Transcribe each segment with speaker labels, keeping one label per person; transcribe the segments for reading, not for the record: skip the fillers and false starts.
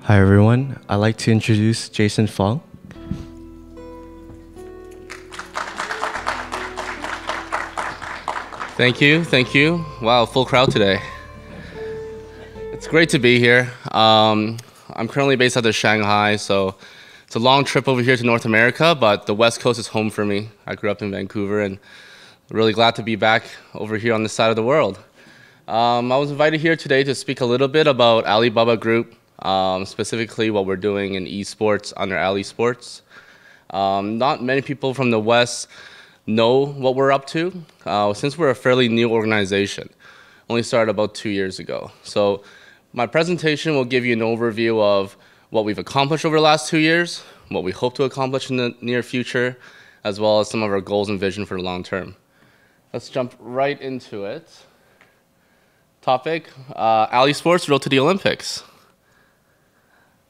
Speaker 1: Hi everyone, I'd like to introduce Jason Fong.
Speaker 2: Thank you. Wow, full crowd today. It's great to be here. I'm currently based out of Shanghai, so it's a long trip over here to North America, but the West Coast is home for me. I grew up in Vancouver and really glad to be back over here on this side of the world. I was invited here today to speak a little bit about Alibaba Group, specifically what we're doing in esports under Ali Sports. Not many people from the West know what we're up to, since we're a fairly new organization. Only started about 2 years ago. So my presentation will give you an overview of what we've accomplished over the last 2 years, what we hope to accomplish in the near future, as well as some of our goals and vision for the long term. Let's jump right into it. Topic, Ali Sports, Road to the Olympics.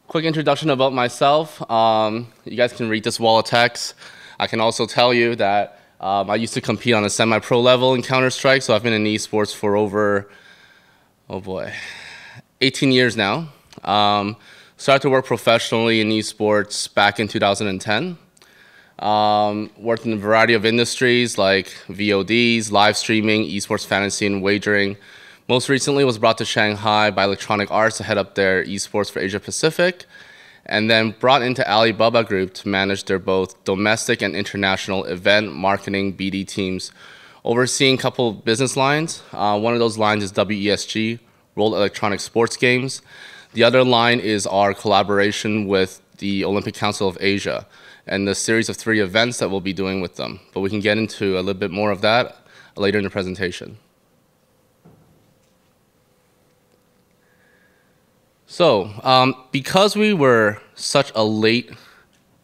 Speaker 2: Quick introduction about myself. You guys can read this wall of text. I can also tell you that I used to compete on a semi-pro level in Counter-Strike, so I've been in esports for over, 18 years now. Started to work professionally in esports back in 2010. Worked in a variety of industries like VODs, live streaming, esports fantasy, and wagering. Most recently was brought to Shanghai by Electronic Arts to head up their esports for Asia Pacific, and then brought into Alibaba Group to manage their both domestic and international event marketing BD teams, overseeing a couple of business lines. One of those lines is WESG, World Electronic Sports Games. The other line is our collaboration with the Olympic Council of Asia and the series of 3 events that we'll be doing with them. But we can get into a little bit more of that later in the presentation. So, because we were such a late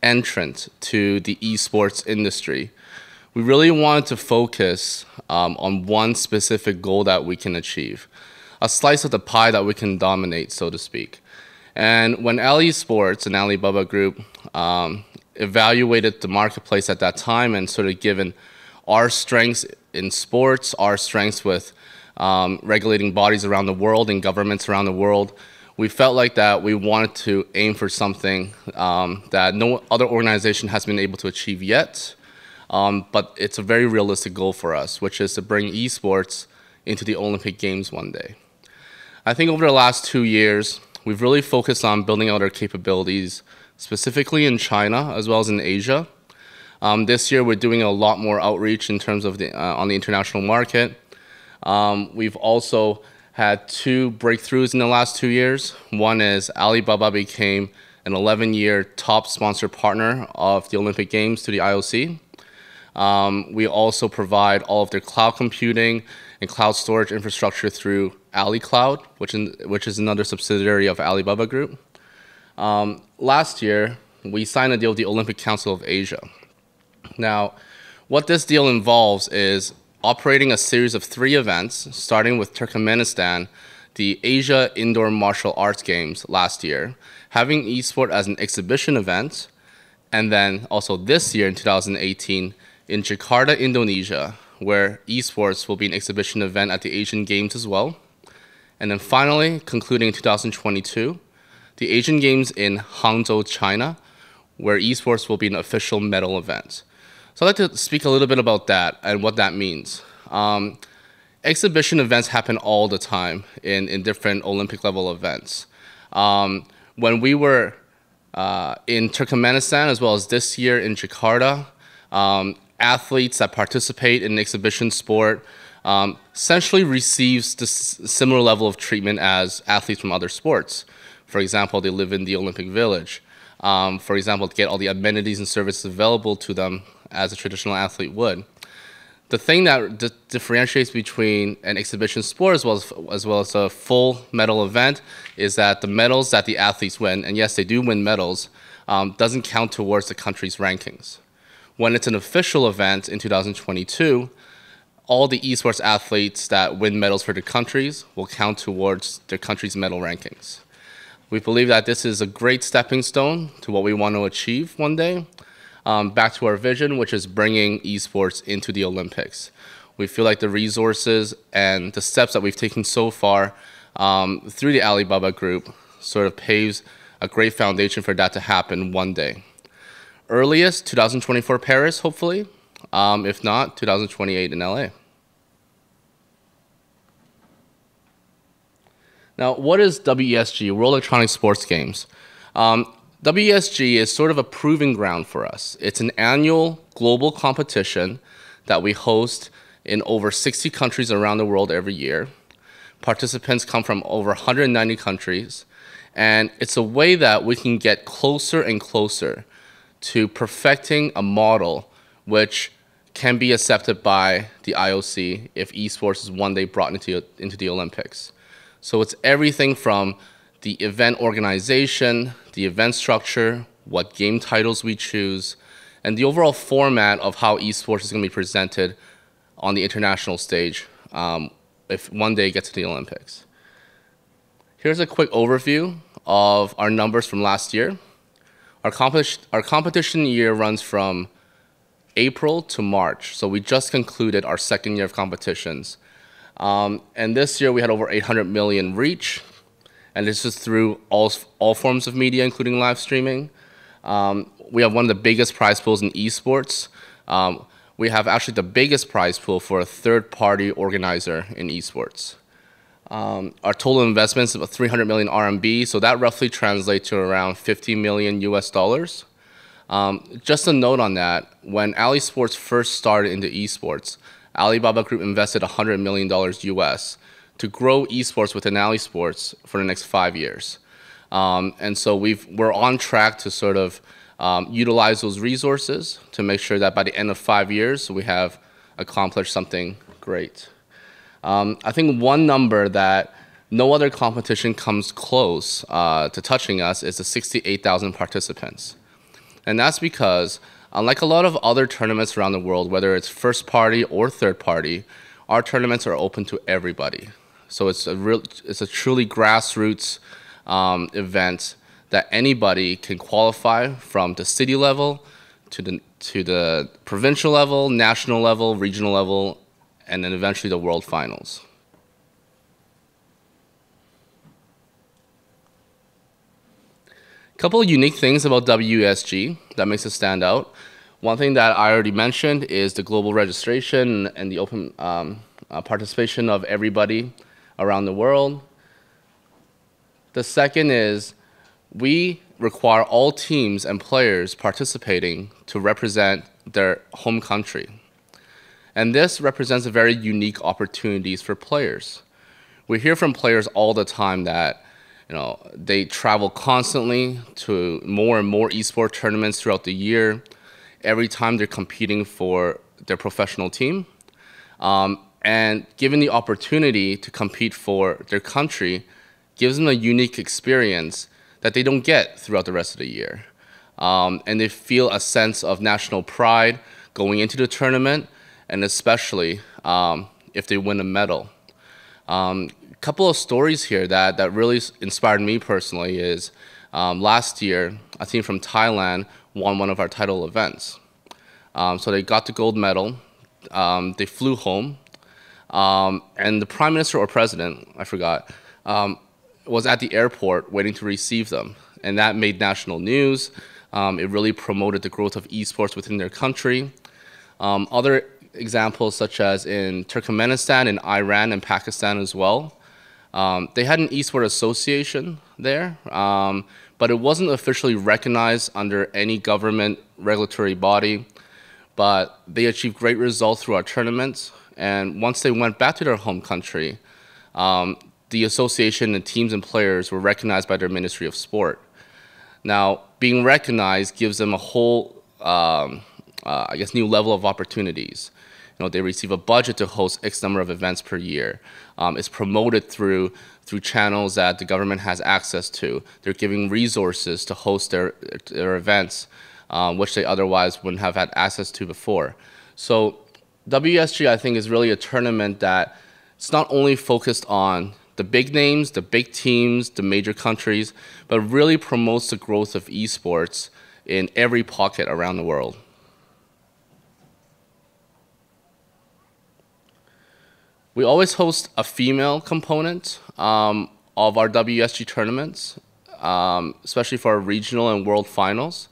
Speaker 2: entrant to the esports industry, we really wanted to focus on one specific goal that we can achieve, a slice of the pie that we can dominate, so to speak. And when Ali Sports and Alibaba Group evaluated the marketplace at that time and sort of given our strengths in sports, our strengths with regulating bodies around the world and governments around the world, we felt like that we wanted to aim for something that no other organization has been able to achieve yet, but it's a very realistic goal for us, which is to bring esports into the Olympic Games one day. I think over the last 2 years, we've really focused on building out our capabilities, specifically in China as well as in Asia. This year, we're doing a lot more outreach in terms of on the international market. We've also had 2 breakthroughs in the last 2 years. One is Alibaba became an 11-year top sponsor partner of the Olympic Games to the IOC. We also provide all of their cloud computing and cloud storage infrastructure through Ali Cloud, which is another subsidiary of Alibaba Group. Last year, we signed a deal with the Olympic Council of Asia. Now, what this deal involves is operating a series of 3 events, starting with Turkmenistan, the Asia Indoor Martial Arts Games last year, having eSport as an exhibition event, and then also this year in 2018 in Jakarta, Indonesia, where esports will be an exhibition event at the Asian Games as well. And then finally, concluding in 2022, the Asian Games in Hangzhou, China, where esports will be an official medal event. So I'd like to speak a little bit about that and what that means. Exhibition events happen all the time in different Olympic level events. When we were in Turkmenistan, as well as this year in Jakarta, athletes that participate in exhibition sport essentially receives this similar level of treatment as athletes from other sports. For example, they live in the Olympic Village. For example, to get all the amenities and services available to them as a traditional athlete would. The thing that differentiates between an exhibition sport as well as a full medal event is that the medals that the athletes win, and yes, they do win medals, doesn't count towards the country's rankings. When it's an official event in 2022, all the esports athletes that win medals for their countries will count towards their country's medal rankings. We believe that this is a great stepping stone to what we want to achieve one day. Back to our vision, which is bringing esports into the Olympics. We feel like the resources and the steps that we've taken so far through the Alibaba Group sort of paves a great foundation for that to happen one day. Earliest, 2024 Paris, hopefully. If not, 2028 in LA. Now, what is WESG, World Electronic Sports Games? WESG is sort of a proving ground for us. It's an annual global competition that we host in over 60 countries around the world every year. Participants come from over 190 countries, and it's a way that we can get closer and closer to perfecting a model which can be accepted by the IOC if esports is one day brought into the Olympics. So it's everything from the event organization, the event structure, what game titles we choose, and the overall format of how esports is going to be presented on the international stage if one day it gets to the Olympics. Here's a quick overview of our numbers from last year. Our competition year runs from April to March, so we just concluded our second year of competitions. And this year we had over 800 million reach, and this is through all forms of media, including live streaming. We have one of the biggest prize pools in esports. We have actually the biggest prize pool for a third-party organizer in esports. Our total investment is about 300 million RMB, so that roughly translates to around 50 million US dollars. Just a note on that, when AliSports first started into esports, Alibaba Group invested $100 million US to grow esports within AliSports for the next 5 years. And so we're on track to sort of utilize those resources to make sure that by the end of 5 years, we have accomplished something great. I think one number that no other competition comes close to touching us is the 68,000 participants. And that's because, unlike a lot of other tournaments around the world, whether it's first party or third party, our tournaments are open to everybody. So it's a truly grassroots event that anybody can qualify from the city level to the provincial level, national level, regional level, and then eventually the world finals. A couple of unique things about WESG that makes it stand out. One thing that I already mentioned is the global registration and the open participation of everybody around the world. The second is we require all teams and players participating to represent their home country. And this represents a very unique opportunities for players. We hear from players all the time that they travel constantly to more and more esports tournaments throughout the year, every time they're competing for their professional team. And given the opportunity to compete for their country, gives them a unique experience that they don't get throughout the rest of the year. And they feel a sense of national pride going into the tournament, and especially if they win a medal. A couple of stories here that really inspired me personally is last year, a team from Thailand won one of our title events. So they got the gold medal, they flew home, and the prime minister or president, I forgot, was at the airport waiting to receive them. And that made national news. It really promoted the growth of esports within their country. Other examples such as in Turkmenistan and Iran and Pakistan as well. They had an esports association there, but it wasn't officially recognized under any government regulatory body. But they achieved great results through our tournaments. And once they went back to their home country, the association and teams and players were recognized by their Ministry of Sport. Now, being recognized gives them a whole, new level of opportunities. They receive a budget to host X number of events per year. It's promoted through channels that the government has access to. They're giving resources to host their events, which they otherwise wouldn't have had access to before. So WESG, I think, is really a tournament that it's not only focused on the big names, the big teams, the major countries, but really promotes the growth of esports in every pocket around the world. We always host a female component of our WESG tournaments. especially for our regional and world finals.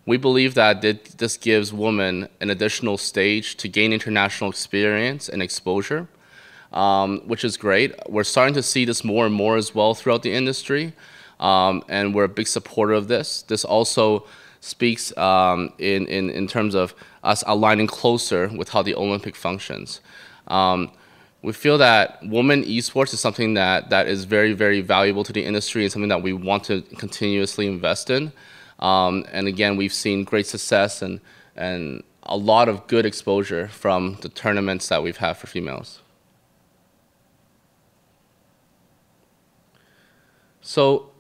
Speaker 2: We believe that this gives women an additional stage to gain international experience and exposure, which is great. We're starting to see this more and more as well throughout the industry, and we're a big supporter of this. This also speaks in terms of us aligning closer with how the Olympic functions. We feel that women esports is something that is very, very valuable to the industry and something that we want to continuously invest in. And again, we've seen great success and a lot of good exposure from the tournaments that we've had for females. So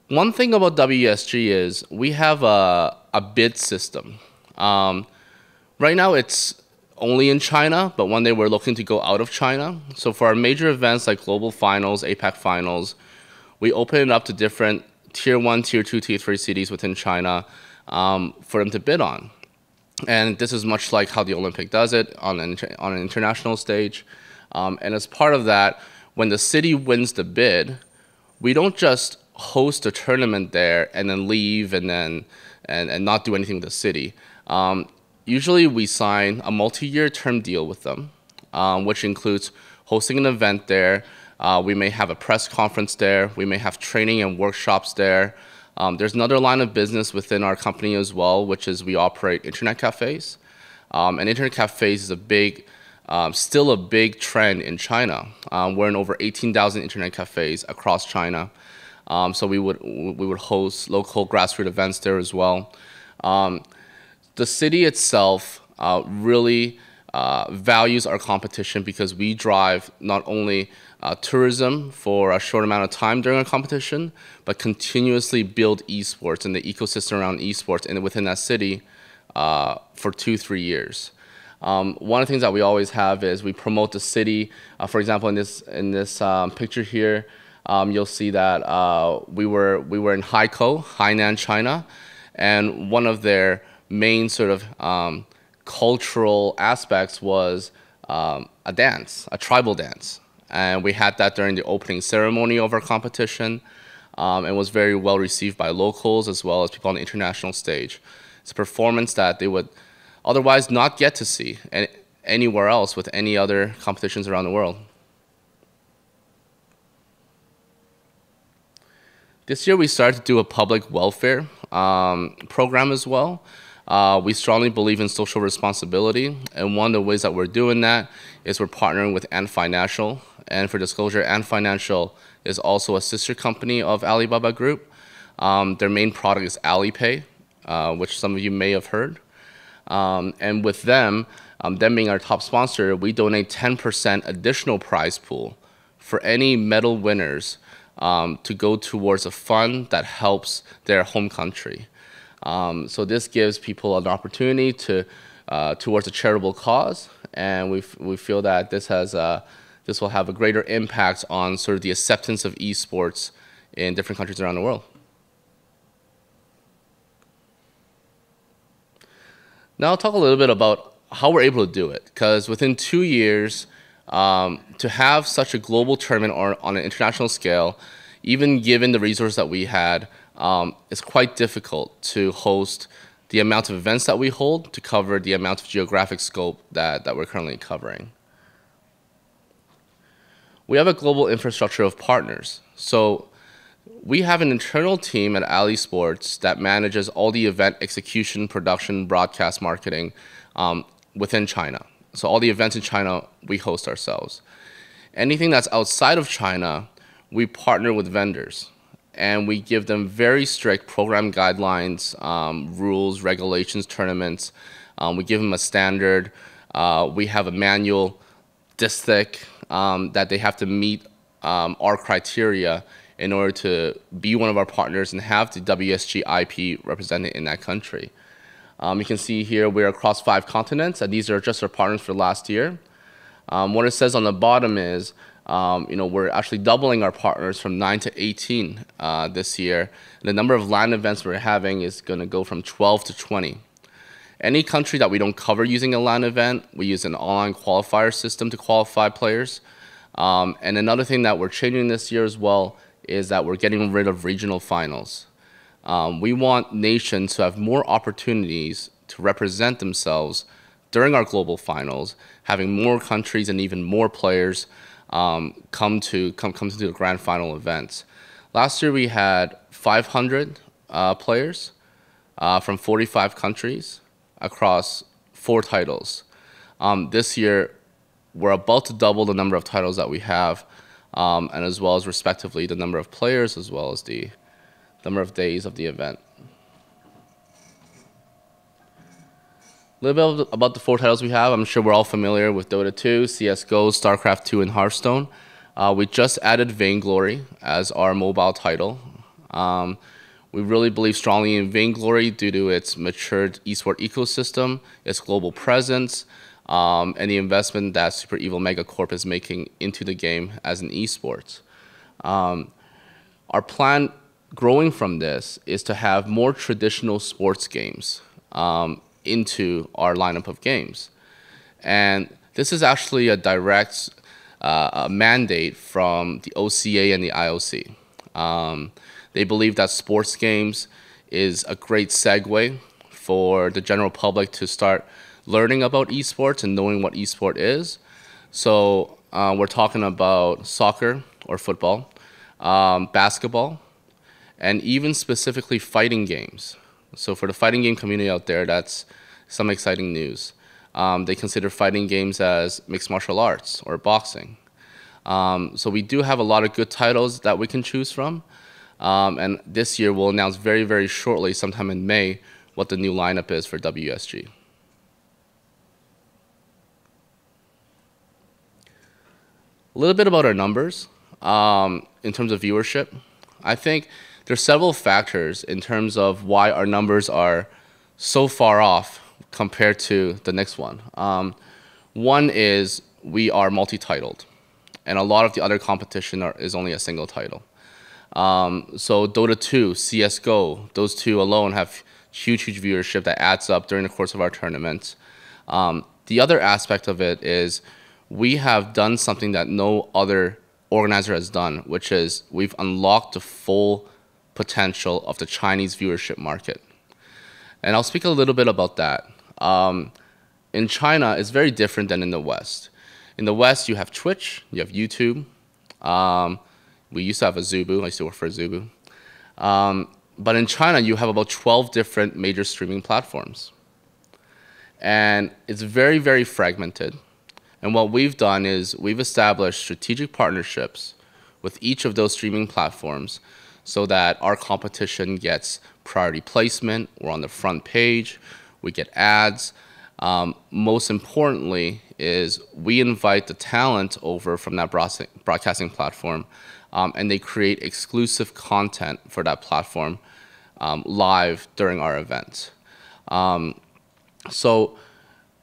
Speaker 2: one thing about WSG is we have a bid system. Right now it's only in China, but one day we're looking to go out of China. So for our major events like Global Finals, APAC Finals, we open it up to different Tier 1, Tier 2, Tier 3 cities within China for them to bid on. And this is much like how the Olympic does it on an international stage. And as part of that, when the city wins the bid, we don't just host a tournament there and then leave and not do anything with the city. Usually we sign a multi-year term deal with them, which includes hosting an event there. We may have a press conference there. We may have training and workshops there. There's another line of business within our company as well, which is we operate internet cafes. And internet cafes is still a big trend in China. We're in over 18,000 internet cafes across China. So we would host local grassroots events there as well. The city itself really values our competition because we drive not only tourism for a short amount of time during a competition, but continuously build esports and the ecosystem around esports and within that city for 2-3 years. One of the things that we always have is we promote the city. For example, in this picture here, you'll see that we were in Haikou, Hainan, China, and one of their main sort of cultural aspects was a dance, a tribal dance. And we had that during the opening ceremony of our competition and was very well received by locals as well as people on the international stage. It's a performance that they would otherwise not get to see anywhere else with any other competitions around the world. This year we started to do a public welfare program as well. We strongly believe in social responsibility, and one of the ways that we're doing that is we're partnering with Ant Financial. And for disclosure, Ant Financial is also a sister company of Alibaba Group. Their main product is Alipay, which some of you may have heard. And with them being our top sponsor, we donate 10% additional prize pool for any medal winners to go towards a fund that helps their home country. So this gives people an opportunity towards a charitable cause, and we feel that this will have a greater impact on sort of the acceptance of esports in different countries around the world. Now I'll talk a little bit about how we're able to do it, because within 2 years, to have such a global tournament on an international scale, even given the resources that we had, it's quite difficult to host the amount of events that we hold to cover the amount of geographic scope that we're currently covering. We have a global infrastructure of partners. So we have an internal team at Esports that manages all the event execution, production, broadcast, marketing within China. So all the events in China, we host ourselves. Anything that's outside of China, we partner with vendors. And we give them very strict program guidelines, rules, regulations, tournaments. We give them a standard. We have a manual this thick that they have to meet our criteria in order to be one of our partners and have the WSG IP represented in that country. You can see here we're across 5 continents, and these are just our partners for last year. What it says on the bottom is, we're actually doubling our partners from 9 to 18 this year. And the number of LAN events we're having is going to go from 12 to 20. Any country that we don't cover using a LAN event, we use an online qualifier system to qualify players. And another thing that we're changing this year as well is that we're getting rid of regional finals. We want nations to have more opportunities to represent themselves during our global finals, having more countries and even more players come to the grand final events. Last year we had 500 players from 45 countries across 4 titles. This year we're about to double the number of titles that we have, and as well as respectively the number of players as well as the number of days of the event. A little bit about the 4 titles we have. I'm sure we're all familiar with Dota 2, CSGO, StarCraft 2, and Hearthstone. We just added Vainglory as our mobile title. We really believe strongly in Vainglory due to its matured esport ecosystem, its global presence, and the investment that Super Evil Megacorp is making into the game as an esports. Our plan growing from this is to have more traditional sports games into our lineup of games. And this is actually a direct mandate from the OCA and the IOC. They believe that sports games is a great segue for the general public to start learning about esports and knowing what esport is. So we're talking about soccer or football, basketball, and even specifically fighting games. So for the fighting game community out there, that's some exciting news. They consider fighting games as mixed martial arts or boxing. So we do have a lot of good titles that we can choose from. And this year we'll announce very, very shortly, sometime in May, what the new lineup is for WSG. A little bit about our numbers in terms of viewership. I think there's several factors in terms of why our numbers are so far off compared to the next one. One is we are multi-titled, and a lot of the other competition is only a single title. So Dota 2, CSGO, those 2 alone have huge viewership that adds up during the course of our tournaments. The other aspect of it is we have done something that no other organizer has done, which is we've unlocked the full potential of the Chinese viewership market. And I'll speak a little bit about that. In China, it's very different than in the West. In the West, you have Twitch, you have YouTube. We used to have a Zubu. I used to work for Zubu. But in China, you have about 12 different major streaming platforms. And it's very, very fragmented. And what we've done is we've established strategic partnerships with each of those streaming platforms so that our competition gets priority placement, we're on the front page, we get ads. Most importantly is we invite the talent over from that broadcasting platform, and they create exclusive content for that platform live during our event. So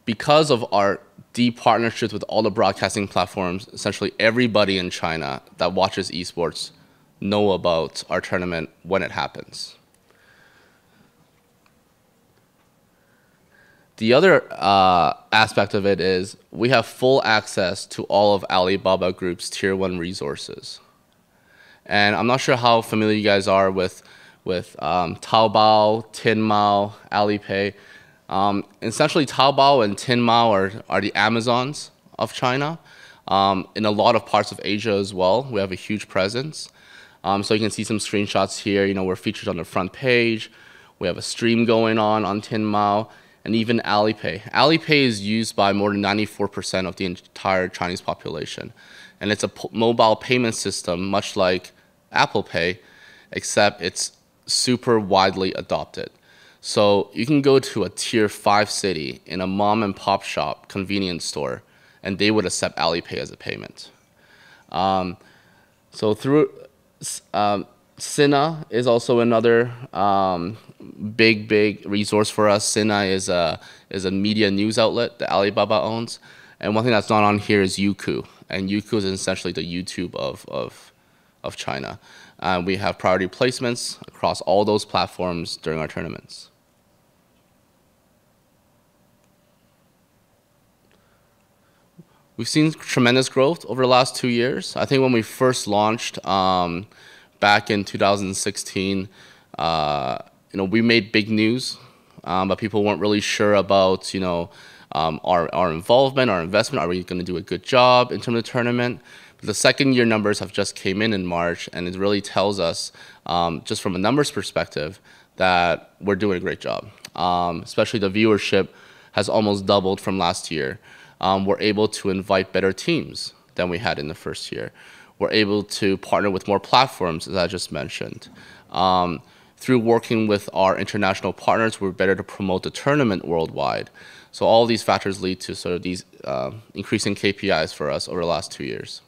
Speaker 2: because of our deep partnerships with all the broadcasting platforms, essentially everybody in China that watches esports know about our tournament when it happens. The other aspect of it is we have full access to all of Alibaba Group's Tier 1 resources. And I'm not sure how familiar you guys are with Taobao, Tinmao, Alipay. Essentially, Taobao and Tinmao are the Amazons of China. In a lot of parts of Asia as well, we have a huge presence. So you can see some screenshots here. You know, we're featured on the front page. We have a stream going on Tinmao, and even Alipay. Alipay is used by more than 94% of the entire Chinese population. And it's a mobile payment system, much like Apple Pay, except it's super widely adopted. So you can go to a tier 5 city in a mom and pop shop convenience store, and they would accept Alipay as a payment. So through Sina is also another big resource for us. Sina is a media news outlet that Alibaba owns, and one thing that's not on here is Youku, and Youku is essentially the YouTube of China. We have priority placements across all those platforms during our tournaments. We've seen tremendous growth over the last 2 years. I think when we first launched back in 2016, we made big news, but people weren't really sure about, our involvement, our investment. Are we going to do a good job in terms of the tournament? But the second year numbers have just came in March, and it really tells us, just from a numbers perspective, that we're doing a great job. Especially the viewership has almost doubled from last year. We're able to invite better teams than we had in the first year. We're able to partner with more platforms, as I just mentioned. Through working with our international partners, we're better to promote the tournament worldwide. So all these factors lead to sort of these increasing KPIs for us over the last 2 years.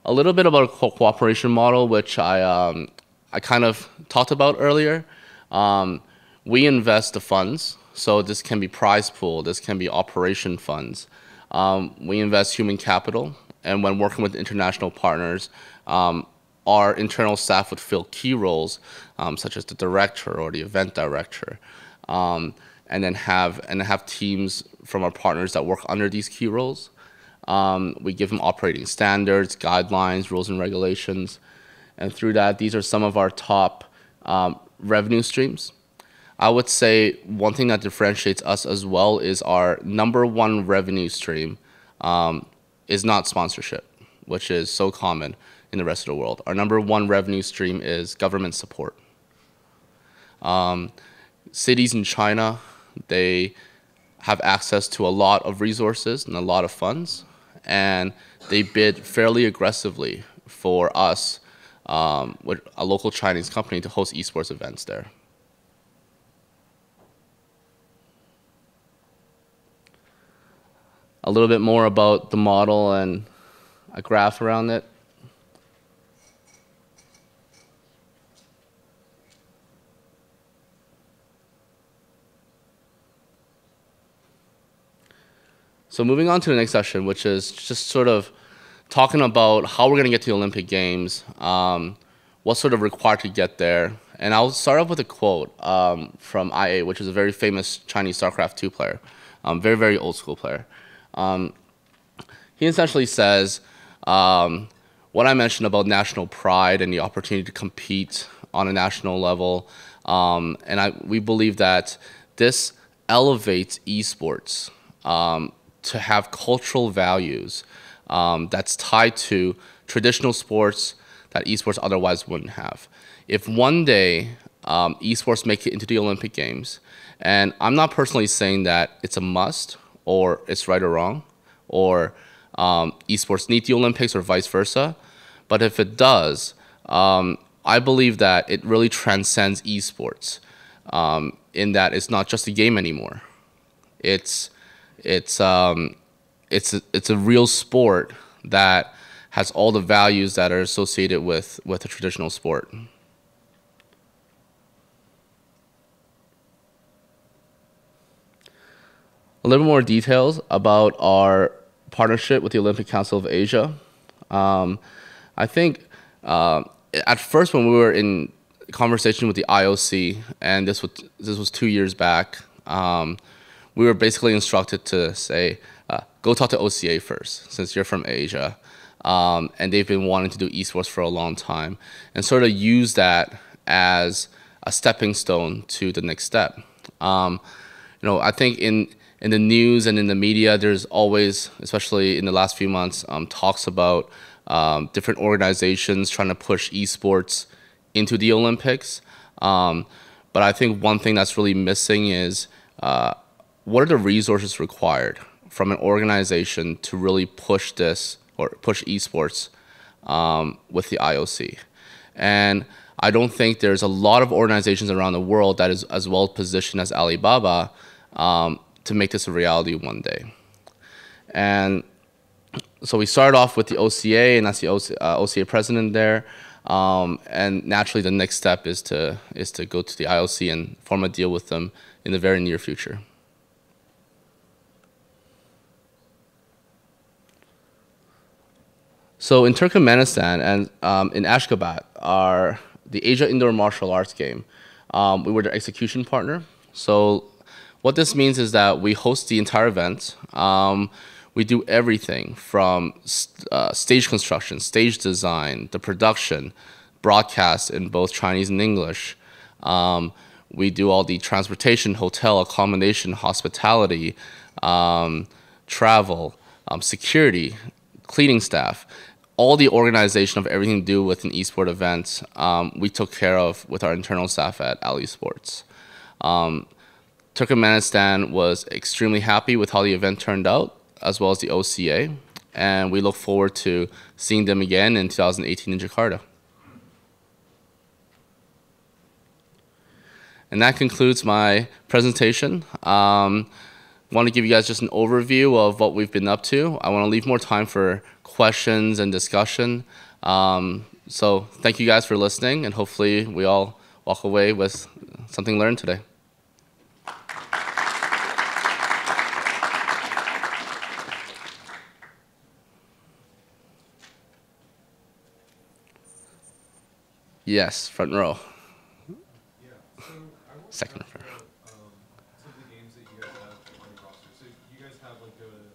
Speaker 2: A little bit about a cooperation model, which I kind of talked about earlier. We invest the funds, so this can be prize pool, this can be operation funds. We invest human capital, and when working with international partners, our internal staff would fill key roles, such as the director or the event director, and then have teams from our partners that work under these key roles. We give them operating standards, guidelines, rules, and regulations. And through that, these are some of our top revenue streams. I would say one thing that differentiates us as well is our number one revenue stream is not sponsorship, which is so common in the rest of the world. Our number one revenue stream is government support. Cities in China, they have access to a lot of resources and a lot of funds, and they bid fairly aggressively for us, with a local Chinese company, to host esports events there. A little bit more about the model and a graph around it. So moving on to the next session, which is just sort of talking about how we're going to get to the Olympic Games, what's sort of required to get there. And I'll start off with a quote from IA, which is a very famous Chinese StarCraft 2 player, very, very old school player. He essentially says, what I mentioned about national pride and the opportunity to compete on a national level, we believe that this elevates esports to have cultural values that's tied to traditional sports that esports otherwise wouldn't have. If one day esports make it into the Olympic Games, and I'm not personally saying that it's a must or it's right or wrong, or esports need the Olympics or vice versa, but if it does, I believe that it really transcends esports in that it's not just a game anymore. It's a real sport that has all the values that are associated with a traditional sport. A little more details about our partnership with the Olympic Council of Asia. I think at first when we were in conversation with the IOC, and this was 2 years back, we were basically instructed to say, go talk to OCA first, since you're from Asia. And they've been wanting to do esports for a long time, and sort of use that as a stepping stone to the next step. I think in the news and in the media, there's always, especially in the last few months, talks about different organizations trying to push esports into the Olympics. But I think one thing that's really missing is what are the resources required from an organization to really push this or push esports with the IOC. And I don't think there's a lot of organizations around the world that is as well positioned as Alibaba to make this a reality one day. And so we started off with the OCA, and that's the OCA president there. And naturally, the next step is to go to the IOC and form a deal with them in the very near future. So in Turkmenistan and in Ashgabat, the Asia Indoor Martial Arts Game, we were their execution partner. So what this means is that we host the entire event. we do everything from stage construction, stage design, the production, broadcast in both Chinese and English. We do all the transportation, hotel, accommodation, hospitality, travel, security, cleaning staff. All the organization of everything to do with an esport event, we took care of with our internal staff at Esports. Turkmenistan was extremely happy with how the event turned out, as well as the OCA, and we look forward to seeing them again in 2018 in Jakarta. And that concludes my presentation. I want to give you guys just an overview of what we've been up to. I want to leave more time for questions and discussion. So thank you guys for listening, and hopefully we all walk away with something learned today. Yes, front row. Second row.
Speaker 3: Some of the games that you guys have on your roster. So you guys have like Dota,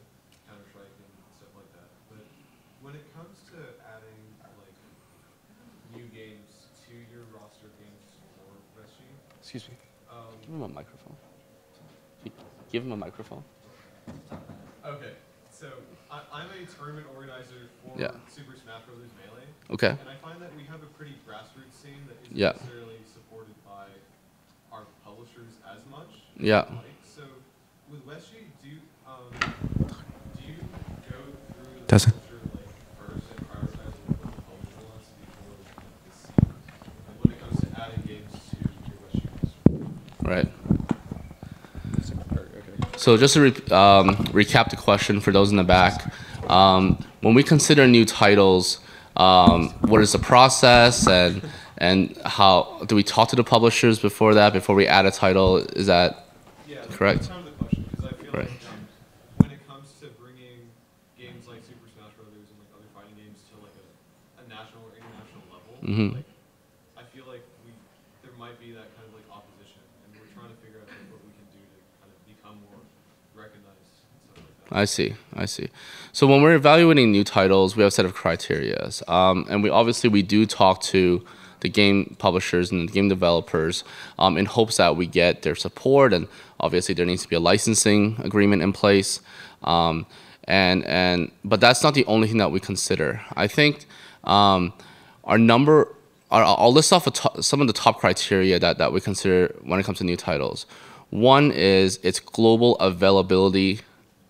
Speaker 3: Counter-Strike, and stuff like that. But when it comes to adding like new games to your roster games for Rescue,
Speaker 2: Excuse me. Give him a microphone. Give him a microphone.
Speaker 3: Okay, so I'm a tournament organizer for Super Smash Bros. Melee.
Speaker 2: Okay.
Speaker 3: And I find that we have a pretty grassroots scene that isn't
Speaker 2: Yeah.
Speaker 3: necessarily supported by our publishers as much.
Speaker 2: Yeah.
Speaker 3: So with Rescue, do you go through the
Speaker 1: Doesn't.
Speaker 3: publisher like first and prioritize what the publisher wants before the scene? Like when it comes to adding games to your Rescue roster?
Speaker 2: Right.
Speaker 3: Okay.
Speaker 2: So just to recap the question for those in the back, when we consider new titles, what is the process, and how do we talk to the publishers before that, before we add a title? Is that correct?
Speaker 3: That's kind of the question, because I feel
Speaker 2: Right.
Speaker 3: like when it comes to bringing games like Super Smash Bros. And like other fighting games to like a national or international level, like, I feel like there might be that kind of like opposition, and we're trying to figure out like, what we can do to kind of become more recognized and stuff like that.
Speaker 2: I see. So when we're evaluating new titles, we have a set of criteria, and we do talk to the game publishers and the game developers in hopes that we get their support, and obviously there needs to be a licensing agreement in place. But that's not the only thing that we consider. I think I'll list off some of the top criteria that we consider when it comes to new titles. One is its global availability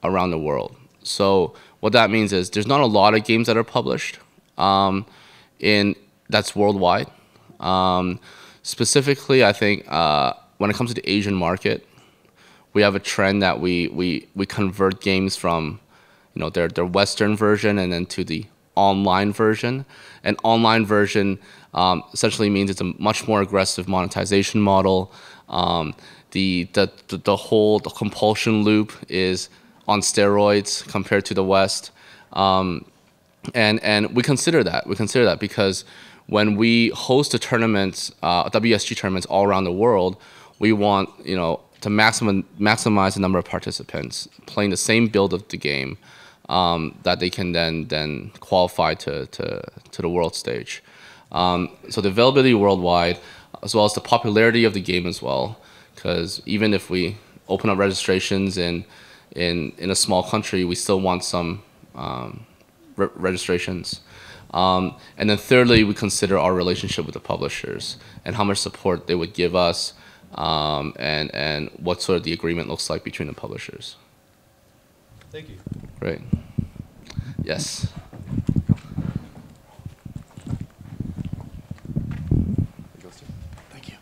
Speaker 2: around the world. So what that means is there's not a lot of games that are published that's worldwide. Specifically, I think when it comes to the Asian market, we have a trend that we convert games from their Western version and then to the online version. An online version essentially means it's a much more aggressive monetization model. The whole compulsion loop is on steroids compared to the West, and we consider that because when we host the tournaments, WSG tournaments all around the world, we want to maximize the number of participants playing the same build of the game that they can then qualify to the world stage. So the availability worldwide, as well as the popularity of the game as well, because even if we open up registrations in a small country, we still want some registrations. And then thirdly, we consider our relationship with the publishers and how much support they would give us, and what sort of the agreement looks like between the publishers.
Speaker 3: Thank you.
Speaker 2: Great. Yes.
Speaker 4: Thank you.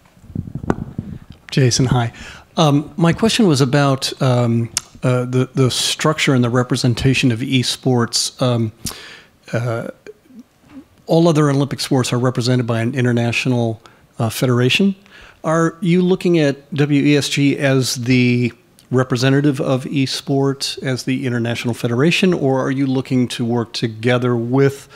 Speaker 4: Jason, hi. My question was about the structure and the representation of esports. All other Olympic sports are represented by an international federation. Are you looking at WESG as the representative of esports, as the international federation, or are you looking to work together with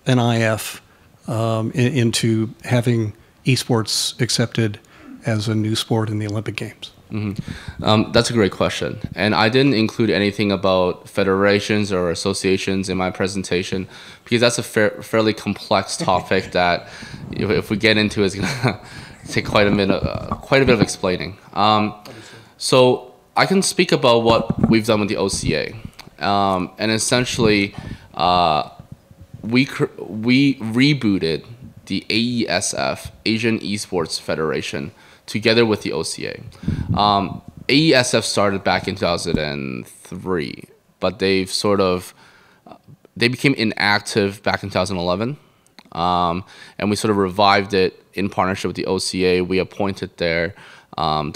Speaker 4: an IF into having esports accepted as a new sport in the Olympic Games?
Speaker 2: That's a great question. And I didn't include anything about federations or associations in my presentation because that's a fairly complex topic that if we get into it's going to take quite a bit of explaining. So I can speak about what we've done with the OCA. And essentially, we rebooted the AESF, Asian Esports Federation, together with the OCA. AESF started back in 2003, but they became inactive back in 2011. And we sort of revived it in partnership with the OCA. We appointed their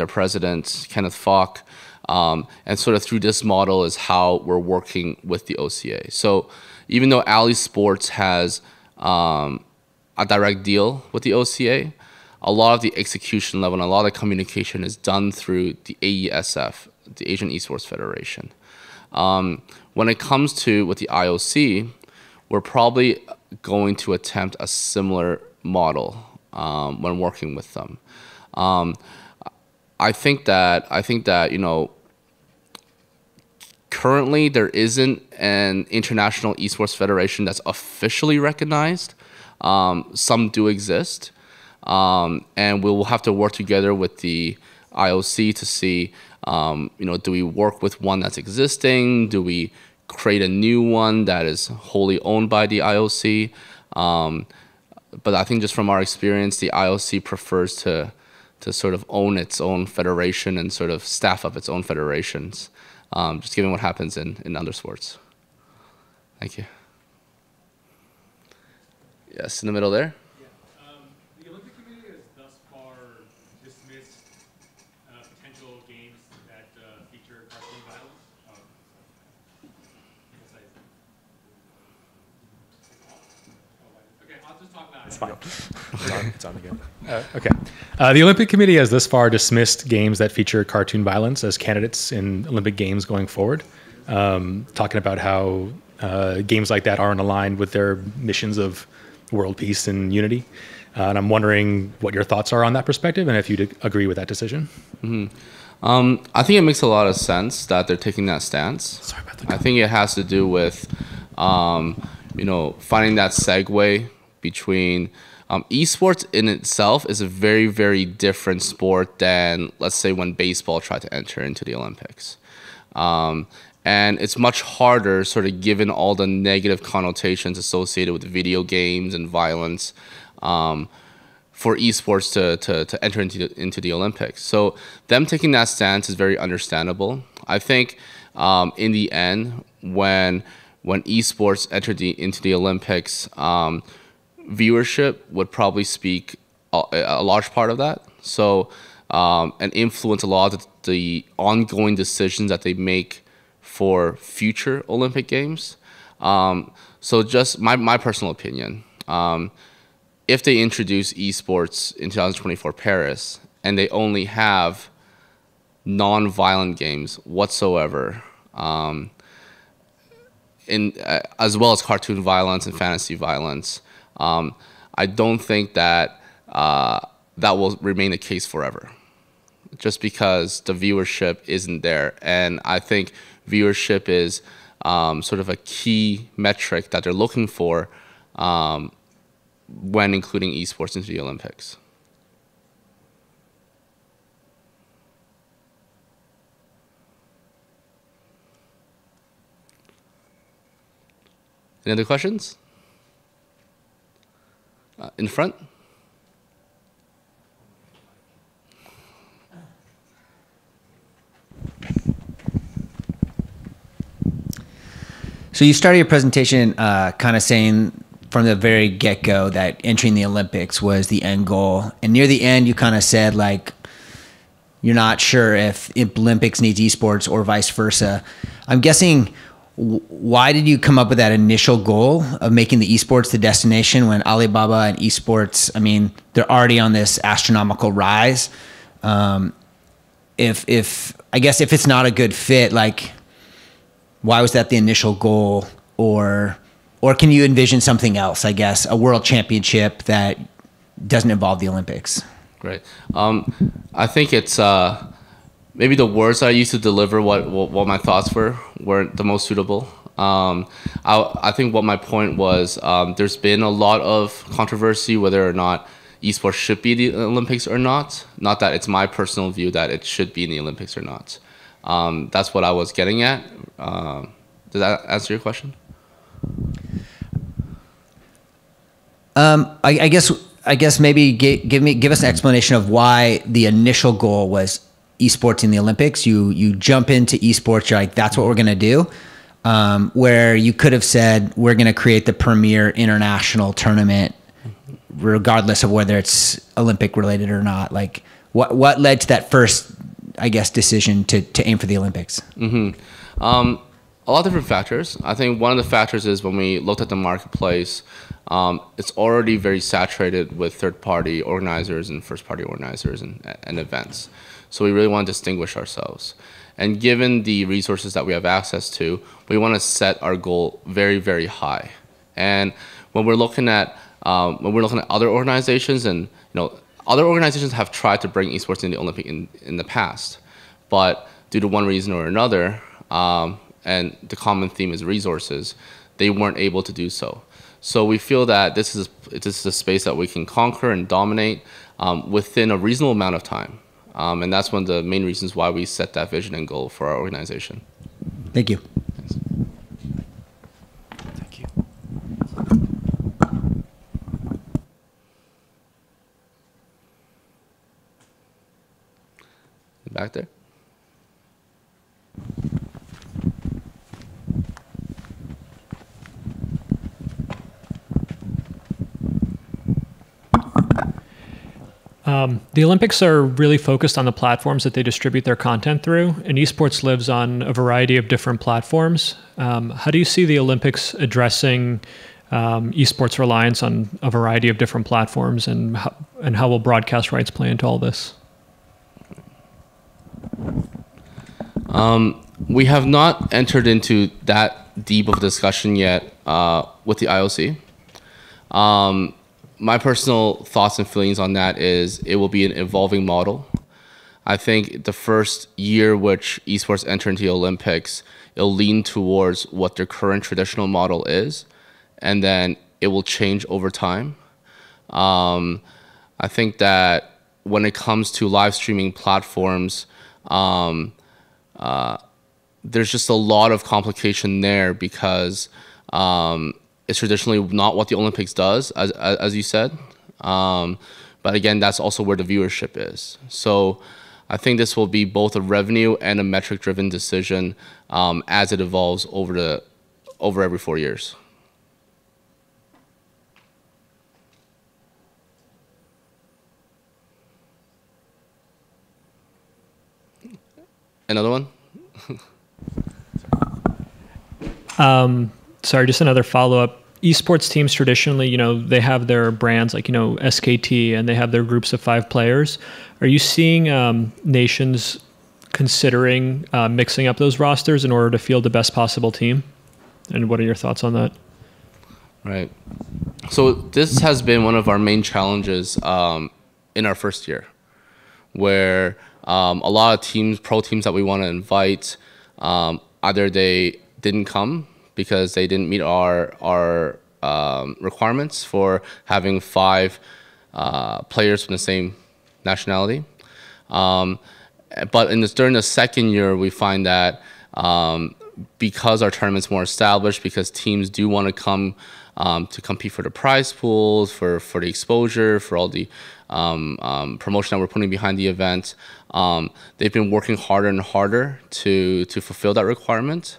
Speaker 2: president, Kenneth Falk, and sort of through this model is how we're working with the OCA. So even though Ali Sports has a direct deal with the OCA, a lot of the execution level and a lot of communication is done through the AESF, the Asian Esports Federation. When it comes to with the IOC, we're probably going to attempt a similar model when working with them. I think that currently there isn't an international esports federation that's officially recognized. Some do exist, and we will have to work together with the IOC to see, do we work with one that's existing? Do we create a new one that is wholly owned by the IOC? But I think just from our experience, the IOC prefers to sort of own its own federation and sort of staff up its own federations, just given what happens in other sports. Thank you. Yes, in the middle there.
Speaker 5: Yeah. The Olympic Committee has thus far dismissed potential games that feature cartoon violence. Okay, I'll just talk about it.
Speaker 6: It's fine. It's on again. Okay. The Olympic Committee has thus far dismissed games that feature cartoon violence as candidates in Olympic Games going forward, talking about how games like that aren't aligned with their missions of world peace and unity. And I'm wondering what your thoughts are on that perspective and if you agree with that decision.
Speaker 2: Mm-hmm. I think it makes a lot of sense that they're taking that stance.
Speaker 6: Sorry about that.
Speaker 2: I think it has to do with, finding that segue between esports in itself is a very, very different sport than, let's say, when baseball tried to enter into the Olympics. And it's much harder, sort of given all the negative connotations associated with video games and violence, for esports to enter into the Olympics. So them taking that stance is very understandable. I think in the end, when esports entered into the Olympics, viewership would probably speak a large part of that. So and influence a lot of the ongoing decisions that they make for future Olympic Games. So just my personal opinion, if they introduce esports in 2024 Paris and they only have non-violent games whatsoever, as well as cartoon violence and fantasy violence, I don't think that that will remain the case forever, just because the viewership isn't there. And I think viewership is sort of a key metric that they're looking for when including esports into the Olympics. Any other questions? In front?
Speaker 7: So you started your presentation kind of saying from the very get-go that entering the Olympics was the end goal. And near the end, you kind of said, like, you're not sure if Olympics needs esports or vice versa. I'm guessing, why did you come up with that initial goal of making the esports the destination when Alibaba and esports, I mean, they're already on this astronomical rise? I guess if it's not a good fit, like, why was that the initial goal? Or can you envision something else, I guess, a world championship that doesn't involve the Olympics?
Speaker 2: Great. I think it's maybe the words I used to deliver what my thoughts weren't the most suitable. I think what my point was, there's been a lot of controversy whether or not esports should be in the Olympics or not. Not that it's my personal view that it should be in the Olympics or not. That's what I was getting at. Does that answer your question?
Speaker 7: I guess maybe give us an explanation of why the initial goal was esports in the Olympics. You jump into esports, you're like, that's what we're gonna do. Where you could have said, we're gonna create the premier international tournament, regardless of whether it's Olympic related or not. Like, what led to that first, I guess, decision to aim for the Olympics?
Speaker 2: A lot of different factors. I think one of the factors is when we looked at the marketplace, it's already very saturated with third-party organizers and first-party organizers and events. So we really want to distinguish ourselves. And given the resources that we have access to, we want to set our goal very, very high. And when we're looking at other organizations, and other organizations have tried to bring esports in the Olympic in the past, but due to one reason or another, and the common theme is resources, they weren't able to do so. So we feel that this is a space that we can conquer and dominate within a reasonable amount of time. And that's one of the main reasons why we set that vision and goal for our organization.
Speaker 7: Thank you.
Speaker 2: Thanks.
Speaker 1: Thank you.
Speaker 2: Back there.
Speaker 8: The Olympics are really focused on the platforms that they distribute their content through, and esports lives on a variety of different platforms. How do you see the Olympics addressing esports reliance on a variety of different platforms, and how will broadcast rights play into all this?
Speaker 2: We have not entered into that deep of discussion yet with the IOC. My personal thoughts and feelings on that is it will be an evolving model. I think the first year which esports enter into the Olympics, it'll lean towards what their current traditional model is, and then it will change over time. I think that when it comes to live streaming platforms, there's just a lot of complication there because it's traditionally not what the Olympics does, as you said. But again, that's also where the viewership is. So I think this will be both a revenue and a metric-driven decision as it evolves over every 4 years. Another one?
Speaker 8: Sorry, just another follow-up. Esports teams traditionally, they have their brands like, SKT, and they have their groups of 5 players. Are you seeing nations considering mixing up those rosters in order to field the best possible team? And what are your thoughts on that?
Speaker 2: Right. So this has been one of our main challenges in our first year, where a lot of teams, pro teams that we want to invite, either they didn't come because they didn't meet our requirements for having 5 players from the same nationality. But during the second year, we find that because our tournament's more established, because teams do want to come to compete for the prize pools, for the exposure, for all the promotion that we're putting behind the event, they've been working harder and harder to fulfill that requirement.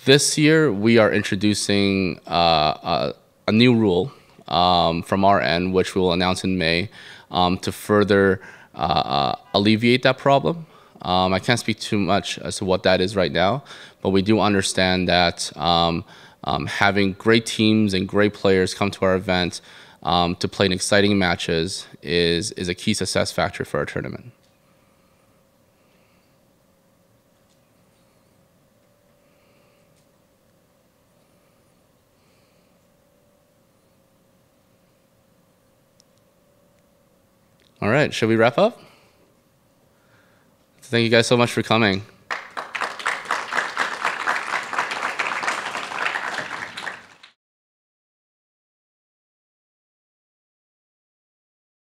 Speaker 2: This year, we are introducing a new rule from our end, which we will announce in May, to further alleviate that problem. I can't speak too much as to what that is right now, but we do understand that having great teams and great players come to our event to play in exciting matches is a key success factor for our tournament. All right, should we wrap up? Thank you guys so much for coming.